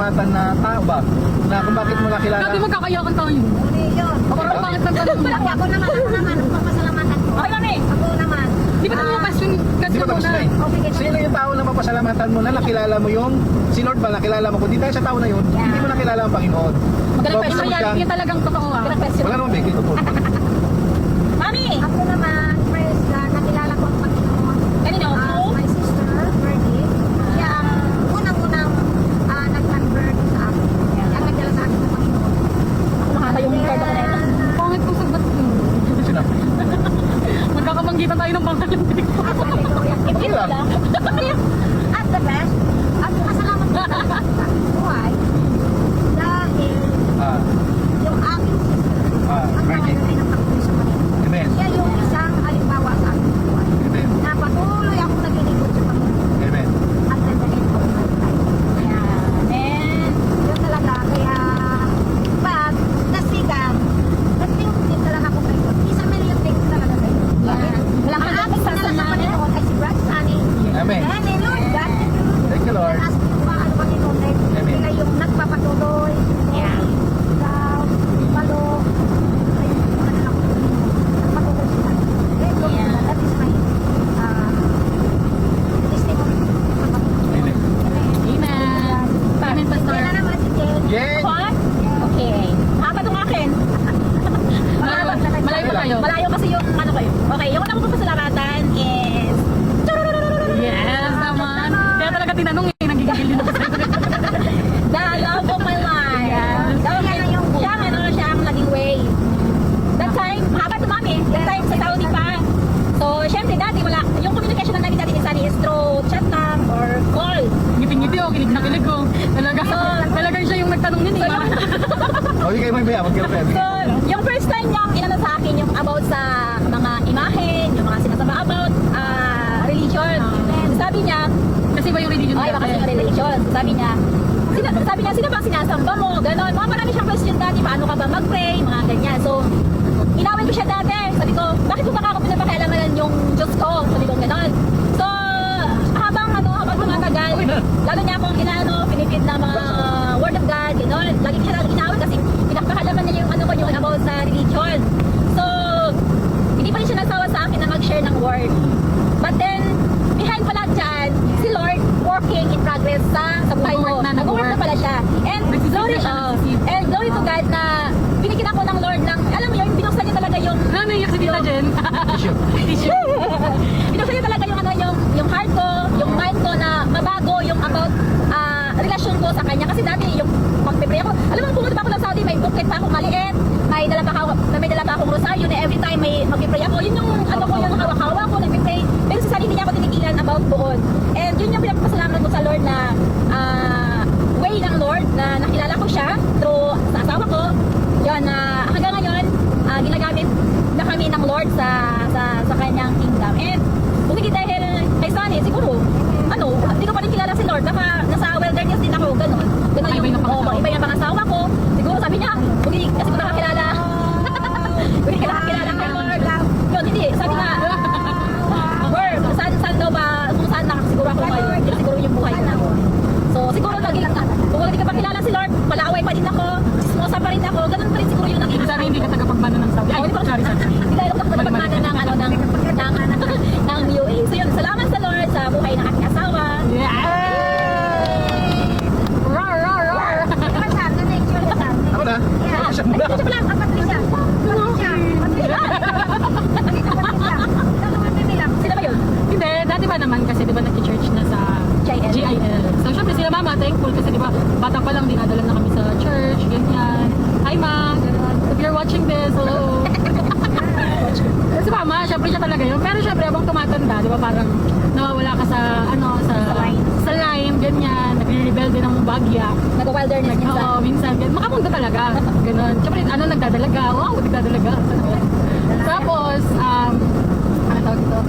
mapasalamatan na tao ba? Na kung bakit mo nakilala? Sabi magkakayakan tayo. Uli yun. Parang pangit ng tanong mo. Ako naman, papasalamatan ko. Okay lang eh. Ako naman. Di ba naman question Di ba tapos na eh? Okay, Sino yung tao na mapasalamatan mo na nakilala mo yung si Lord ba nakilala mo? Kung di tayo sa tao na yun, hindi mo nakilala ang Panginoon. Magalang So, question gusto mo yan. siyang- Yung talagang totoo ah. Wala naman Becky, totoo. Mami! Ako naman, praise God, nakilala ko ang Panginoon. Kanino? My sister, Bernie. Siya ang unang-unang nag-convert sa akin. Ang nagdala sa akin ng Panginoon. Ako nakatayo yung card ako na ito. Pangit kong sagot ko. Sino? Magkakamanggitan tayo ng pangalan. Okay lang. At the best, at masalamat ko sa aking buhay dahil Ah, yung aking sister, ang Bernie. nawalan ay nagpatuloy sa Panginoon. Amen. Siya yung isang halimbawa sa aking buhay Amen. na patuloy akong naglilingkod sa Panginoon Amen. at the end of my life. Amen. Yun talaga, kaya pag nasigang, naglingkod din talaga ako kayo. Isa million things talaga kayo. Wala Ang kang aking sinala sa sasamahan. Panginoon ay si Brad Sunny. Amen. And Lord God, Thank you, Lord. ask ko ba ano Panginoon dahil Amen. sila yung nagpapatuloy. Yeah. Ikaw, Malo, ay ano lang, nagpatuloy sila. Eh, Lord, Yeah. that is my testimony. Amen. Amen. Amen, Pastor. Kaya naman si Jen. Yay! What? Okay. Haba itong akin. Malayo pa tayo. Malayo kasi yung ano kayo. Okay, yung una ko papasalamatan is Yes naman. Kaya talaga tinanong eh. Nagigigil din ako. the love of my life. Yes. Siya ang ano, siya ang naging way. That time, mahaba to mami. That time sa Saudi pa. So, syempre dati wala. Yung communication na namin dati ni Sunny is through chat lang or call. Ngiti-ngiti oh. Kilig na kilig oh. Talaga siya yung nagtanong nun eh. O, hindi kayo may baya, mag-girlfriend. So, yung first time niyang inano sa akin yung about sa mga imahen, yung mga sinasama about religion. Sabi niya, Kasi ba yung religion ay, baka natin? sa religion. Sabi niya, sino bang sinasamba mo? Ganon. Mga marami siyang question dati. Paano ka ba mag-pray? Mga ganyan. So, inawin ko siya dati. Sabi ko, bakit ko baka ako pinapakialamanan yung Diyos ko? Sabi ko, ganon. So, habang tumatagal, lalo niya akong pinipid na mga word of God, ganon. Lagi siya lagi inawin kasi pinapakalaman niya yung ano ko yung about sa religion. So, hindi pa rin siya nagsawa sa akin na mag-share ng word. But then, behind pala dyan, si Lord working in progress sa buhay mo. Nag-work na, Nag-work na nag-work. pala siya. And glory, and glory to God na binigyan ako ng Lord ng, alam mo yun, binuksan niya talaga yung Ano naiyak si Tita Jen? Tissue. Tissue. binuksan niya talaga yung ano yung heart ko, yung mind ko na mabago yung about relasyon ko sa kanya kasi dati yung pagpe-pray ako, alam mo pumunta pa ako ng Saudi, may booklet pa akong maliit, may dala pa akong rosaryo na every time may magpe-pray ako, yun yung ano ko yung hawak-hawak ko, nagpe-pray, pero sa sarili niya ako tinigilan about doon. And yun yung pinagpasalamat ko sa Lord na way ng Lord na nakilala ko siya through sa asawa ko. Yun, hanggang ngayon, ginagamit na kami ng Lord sa kanyang kingdom. And kung hindi dahil kay Sunny, siguro, hindi ko pa rin kilala si Lord. Baka nasa wilderness din ako, ganun. Ganun Iba yung pangasawa. iba yung pangasawa ko. Siguro sabi niya, kasi ko nakakilala. Hindi ka nakakilala kay Lord. Yun, hindi. Sabi nga, Lord, saan daw ba, kung saan nakasiguro ako ngayon, yun siguro yung buhay ko na. So, siguro lagi lang, kung hindi ka pa kilala si Lord, palaway pa din ako, sismosa pa rin ako, ganun pa rin siguro yung naging. Sana hindi ka tagapagmano ng Saudi. Ay, sorry. Hindi tayo nakapagpagmana ng UA. So yun, salamat sa Lord sa buhay ng aking asawa. Rar, rar, rar. Ako na? Siya muna. Ay, siya pala, Patricia. Sila ba yun? Hindi, dati ba naman kasi di ba nag-church na sa GIL. GIL. So syempre sila mama, thankful kasi di ba bata pa lang dinadala na kami sa church, ganyan. Hi ma, ganun. If you're watching this, hello. Si mama, syempre siya talaga yun. Pero syempre habang tumatanda, di ba parang nawawala ka sa sa line, ganyan. Nagre-rebel din ng bagya. Nag-wilderness minsan. Oo, minsan. Makapunta talaga. Ganun. Siyempre, nagdadalaga. Wow, nagdadalaga. Tapos, ano tawag ito?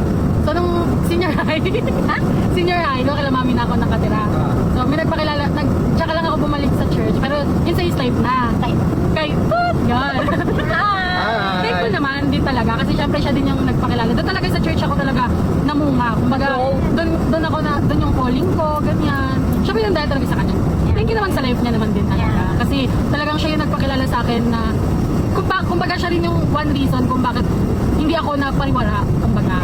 So, nung senior high, senior high, doon kala mami na ako nakatira. So, may nagpakilala, tsaka lang ako bumalik sa church. Pero, yun sa life na. Kay Toot! Yan. Hi. Thankful naman din talaga. Kasi syempre siya din yung nagpakilala. Doon talaga sa church ako talaga namunga. Kumbaga, doon yung calling ko, ganyan. Syempre yung dahil talaga sa kanya. Thank you. Thank you naman sa life niya naman din talaga. Kasi talagang siya yung nagpakilala sa akin na kumbaga siya rin yung one reason kung bakit hindi ako napariwara, kumbaga.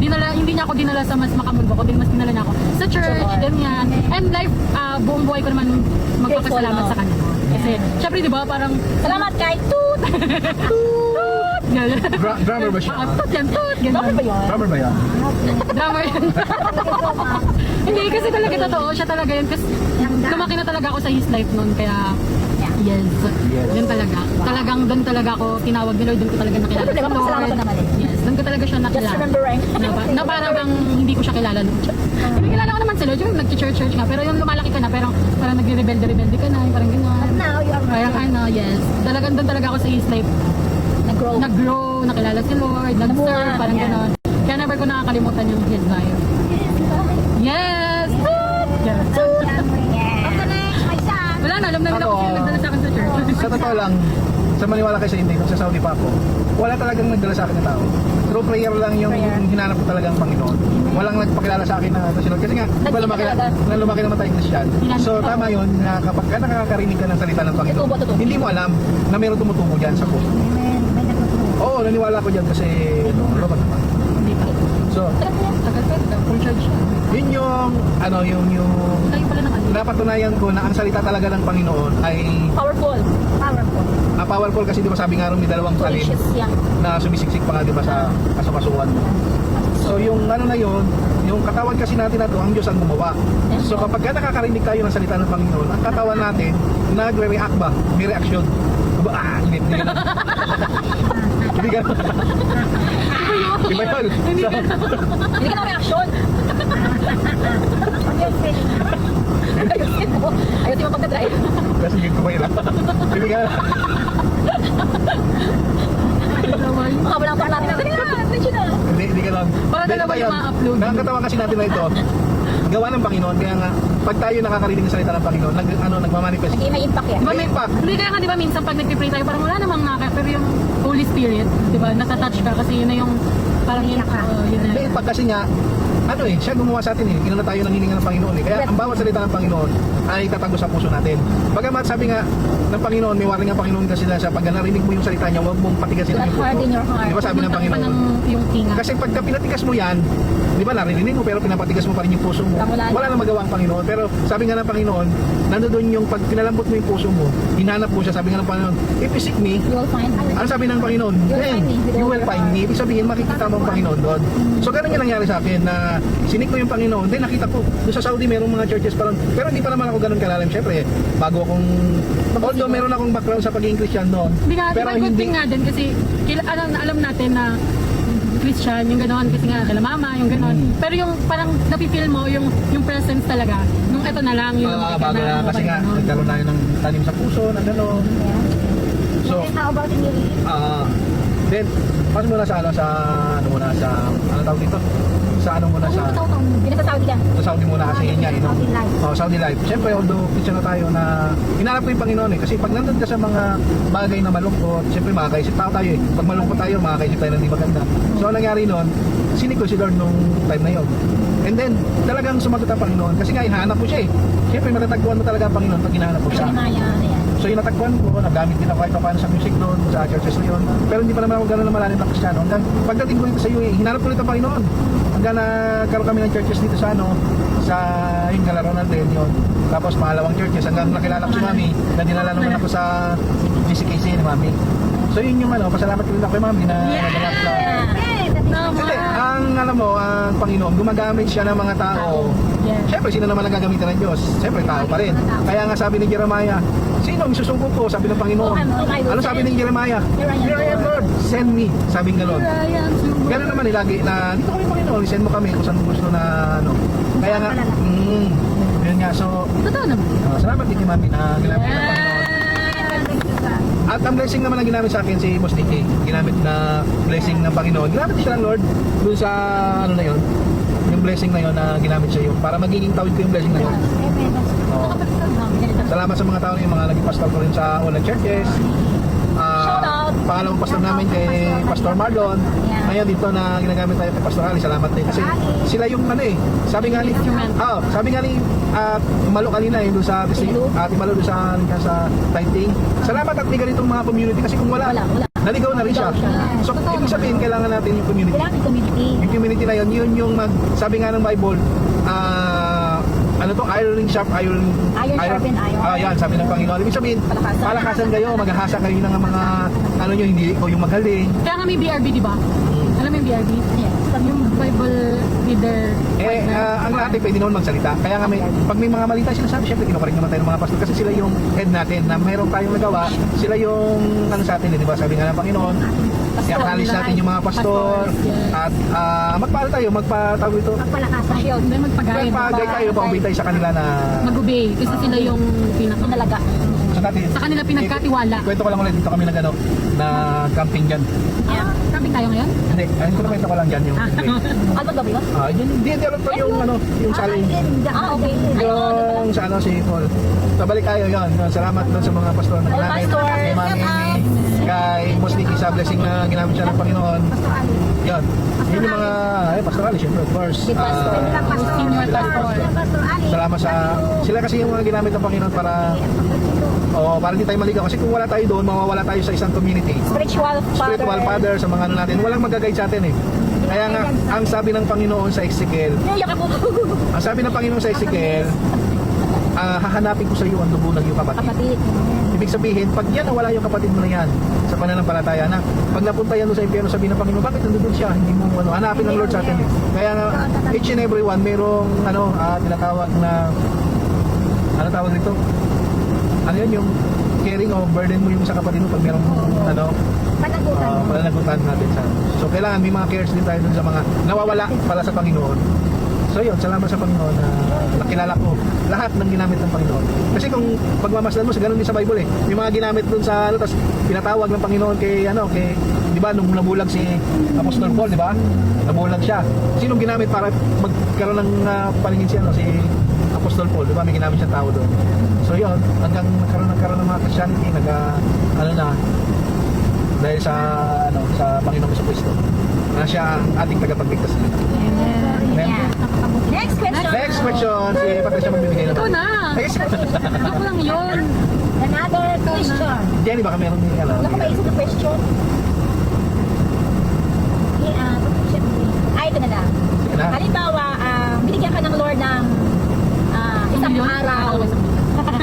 Hindi niya ako dinala sa mas makamundo ko, mas dinala niya ako sa church, ganyan. And life, buong buhay ko naman magpapasalamat sa kanya. Kasi, syempre, di ba, parang, Salamat kay Toot! toot! Ganyan. Drummer ba siya? Toot yan, toot! Ganyan. Okay ba yun? Drummer ba yan? Drummer yun. Hindi, kasi talaga totoo, siya talaga yun. Kasi lumaki na talaga ako sa his life noon, kaya, yes. Yun talaga. Talagang doon talaga ako tinawag ni Lord, doon ko talaga nakilala Siyempre, si magpapasalamat Lord. ka naman eh. Yes, doon ko talaga siya Just nakilala. remembering. Na parang bang hindi ko siya kilala noon. Kilala ko naman si Lord, yung nag-church nga, pero yung lumalaki ka na, pero parang nagre-rebelde ka na, yung parang gano'n. Now, you are Parang ano, yes. Talagang doon talaga ako sa his life. Nag-grow. Nag-grow, nakilala si Lord, nag-serve, parang yeah. gano'n. Kaya never ko nakakalimutan yung his life. Yes! Yes. After next, may son. Wala na, alam na nila Ako, kung sino nagdala sa akin sa church. Sa totoo lang, sa maniwala kayo sa hindi, kung sa Saudi pa ako, wala talagang nagdala sa akin na tao. Through prayer lang yung hinanap ko talagang Panginoon. Walang nagpakilala sa akin na kasunod. Kasi nga, di ba lumaki naman tayo Christian. So tama yun, na kapag ka nakakarinig ka ng salita ng Panginoon, Tutubo. hindi mo alam na meron tumutubo dyan sa puso. Amen. May nagtutulong. Oo, naniwala ko dyan kasi, ano naman. Hindi pa. So, Tagal pa, full church siya. yun yung, yung Tayo pala ng ano. napatunayan ko na ang salita talaga ng Panginoon ay Powerful. Powerful. powerful kasi di ba sabi nga rin may dalawang talim Delicious yan. na sumisiksik pa nga di ba sa kasukasuan mo. So yung ano na yun, yung katawan kasi natin na to, ang Diyos ang gumawa. So kapag ka nakakarinig tayo ng salita ng Panginoon, ang katawan natin nagre-react ba? May reaction. Init. Hindi ganun. Di ba yun? So, Hindi ka na reaction. Ayusin mo. Ayusin mo pagka-drive. kasi yun ko ba yun? Hindi ganun. Makabala ang pang natin. Dali na. Dali na. Hindi ganun. Para Hindi, dalawa iba yung yun. ma-upload. Nakakatawa kasi natin na ito. Gawa ng Panginoon, kaya nga, pag tayo nakakarinig ng salita ng Panginoon, nagmamanifest. Hindi may impact yan. Di ba, May impact. Hindi kaya nga, di ba, minsan pag nagpipray tayo, parang wala namang pero yung Holy Spirit, di ba, natatouch ka kasi yun na yung, parang yun, yun na. May impact kasi nga, siya gumawa sa atin Kinuna tayo ng hininga ng Panginoon Kaya ang bawat salita ng Panginoon ay tatago sa puso natin. Bagamat sabi nga ng Panginoon, may warning ang Panginoon kasi sa pag narinig mo yung salita niya, huwag mong patigasin ang Not hard in your heart. Di ba sabi ng Pumunta ka pa Panginoon? yung tinga. Kasi pagka pinatigas mo yan, di ba naririnig mo pero pinapatigas mo pa rin yung puso mo. Wala nang magawa ang Panginoon. Pero sabi nga ng Panginoon, nandoon yung pag pinalambot mo yung puso mo, hinanap mo siya, sabi nga ng Panginoon, if you seek me, You will find me. ano sabi ng Panginoon? Then, you will find me. Ibig sabihin, makikita mo ang Panginoon doon. So, ganun yung nangyari sa akin na sinik ko yung Panginoon. Then, nakita ko, doon sa Saudi, merong mga churches pa ron. Pero hindi pa naman ako ganun kalalim. Siyempre, bago akong, although meron akong background sa pagiging Christian noon. Hindi nga, Pero good thing nga din kasi alam natin na Christian, yung gano'n, kasi nga dala mama, yung gano'n. Pero yung parang napipil mo, yung presence talaga, nung eto na lang, yung bago na, kasi nga, gano'n. nagkaroon na yun ng tanim sa puso, na gano'n. So, And how about in your then, pasok muna sa ano tawag dito? Sa ano muna sa Pinasa-Saudi ka. Saudi muna kasi yun nga, Saudi life. Saudi life. Siyempre, although Christian na tayo na hinanap ko yung Panginoon kasi pag nandun ka sa mga bagay na malungkot, siyempre makakaisip tayo Pag malungkot tayo, makakaisip tayo ng di maganda. So, ang nangyari nun, sinik ko si Lord nung time na yun. And then, talagang sumagot ang Panginoon kasi nga, hinahanap ko siya Siyempre, matatagpuan mo talaga ang Panginoon pag hinahanap ko siya. Maya, ano yan. So yung natagpuan ko, nagamit din ako kahit paano sa music doon, sa churches na yun. Pero hindi pa naman ako gano'n na malalim na Kristiyano. Hanggang pagdating ko dito sa UAE, hinanap ko ulit ang Panginoon. Hanggang nagkaroon kami ng churches dito sa yung Galaronan din yun. Tapos mahalawang churches, hanggang nakilala ko si Mami, na dinala naman ako sa GCKC ni Mami. So yun yung pasalamat ko rin ako kay Mami na naganap na. Kasi ang Panginoon, gumagamit siya ng mga tao. Yes. Siyempre, sino naman ang gagamitan ng Diyos? Siyempre, tao pa rin. Kaya nga sabi ni Jeremiah, sino ang isusuko ko? Sabi ng Panginoon. Ano sabi ni Jeremiah? Here I am, Lord. Send me. Sabi ng Lord. Ganun naman lagi na dito kami Panginoon, send mo kami kung saan mo gusto na Kaya nga, yun nga. So, Totoo naman. salamat din kay Mami na ginamit ng Panginoon. At ang blessing naman na ginamit sa akin si Boss Nicky, ginamit na blessing ng Panginoon. Ginamit siya ng Lord dun sa na yun. Yung blessing na yun na ginamit siya yun para magiging tawid ko yung blessing na yun. Oo. Salamat sa mga tao yung mga naging pastor ko rin sa unang churches. Shout out. out. pangalawang pastor namin kay Pastor Marlon. Yeah. Ngayon dito na ginagamit tayo kay Pastor Ali. Salamat din kasi sila yung ano eh. Sabi nga ni Malo kanina doon sa Ate Malo doon sa Tainting. Salamat at may ganitong mga community kasi kung wala, naligaw na rin siya. So ibig sabihin kailangan natin yung community. Kailangan community. Yung community na yun yung sabi nga ng Bible, ano to, iron sharp iron. Sharpen iron. Yan, sabi ng Panginoon. Ibig sabihin, Palakasan. palakasan kayo, maghahasa kayo ng mga, ano nyo, hindi ikaw yung magaling. Kaya nga may BRB, di ba? Alam mo yung BRB? Yes. Yung Bible reader. Ang lahat ay pwede naman magsalita. Kaya nga pag may mga malita sinasabi, syempre kinukorek naman tayo ng mga pastor kasi sila yung head natin na mayroon tayong nagawa, sila yung ano sa atin, di ba? Sabi nga ng Panginoon, i-acknowledge natin yung mga pastor at magpaano tayo, magpatawag ito. Magpalakasan. Hindi magpagay. Magpagay tayo, paubay tayo sa kanila na Mag-obey. Kasi sila yung Pinalaga. sa natin. sa kanila pinagkatiwala. Kwento ko lang ulit, dito kami na camping dyan. Yeah. Camping tayo ngayon? Hindi, ayun ko na kwento ko lang dyan yung Albag ba yun? hindi alam ko yung yung saling Okay. yung sa si Paul. So balik tayo yon. Salamat doon sa mga pastor na All pastor. kay Mami, kay Muslik sa blessing na ginamit siya ng Panginoon. Yon. Yun yung mga Pastor Ali, syempre, of course. Si Pastor. Senior pastor. Salamat sa sila kasi yung mga ginamit ng Panginoon para para hindi tayo maligaw kasi kung wala tayo doon, mawawala tayo sa isang community. Spiritual Father sa mga ano natin, walang mag-guide sa atin eh. Kaya nga, ang sabi ng Panginoon sa Ezekiel, Iyak ako. ang sabi ng Panginoon sa Ezekiel, hahanapin ko sa iyo ang dugo ng iyong kapatid. Kapatid. Ibig sabihin, pag yan nawala yung kapatid mo na yan sa pananampalataya na, pag napunta yan doon sa impyerno, sabihin ng Panginoon, bakit nandun siya? Hindi mo hanapin ng Lord sa atin eh. Kaya nga, each and every one, mayroong tinatawag na, ano tawag dito? Ano yun, yung caring o burden mo yung sa kapatid mo pag mayroong pananagutan natin sa. So kailangan may mga cares din tayo dun sa mga nawawala pala sa Panginoon. So yun, salamat sa Panginoon na nakilala ko lahat ng ginamit ng Panginoon. Kasi kung pagmamasdan mo, sa ganun din sa Bible eh. May mga ginamit dun sa tapos pinatawag ng Panginoon kay di ba nung nabulag si Apostol Paul, di ba? Nabulag siya. Sinong ginamit para magkaroon ng paningin si Apostol Paul, di ba? May ginamit siyang tao doon. So yun, hanggang nagkaroon ng mga Christianity, dahil sa Panginoong Jesucristo na siya ang ating tagapagligtas nila. Yeah. Next question. Next question, si Patricia magbibigay Ito naman. na. Next Ako lang yun. Another question. Jenny, baka meron din Wala ko maisip na question. Ito na lang. Sige na. Halimbawa, binigyan ka ng Lord ng isang araw.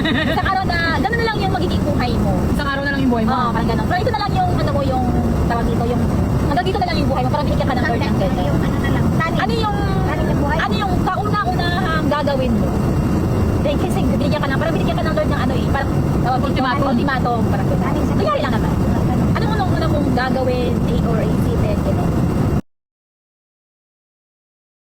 Isang araw na, gano'n na lang yung magiging buhay mo. Isang araw na lang yung buhay mo. Oo, parang gano'n. Pero ito na lang yung, yung tawag dito, hanggang dito na lang yung buhay mo. Parang binigyan ka ng Lord ng ganyan. Ano yung kauna-unahang gagawin mo? Then, kasi parang binigyan ka ng Lord ng parang ultimatum, parang gano'n. Nangyari lang naman. Anong unang-unang mong gagawin, take or isipin, gano'n?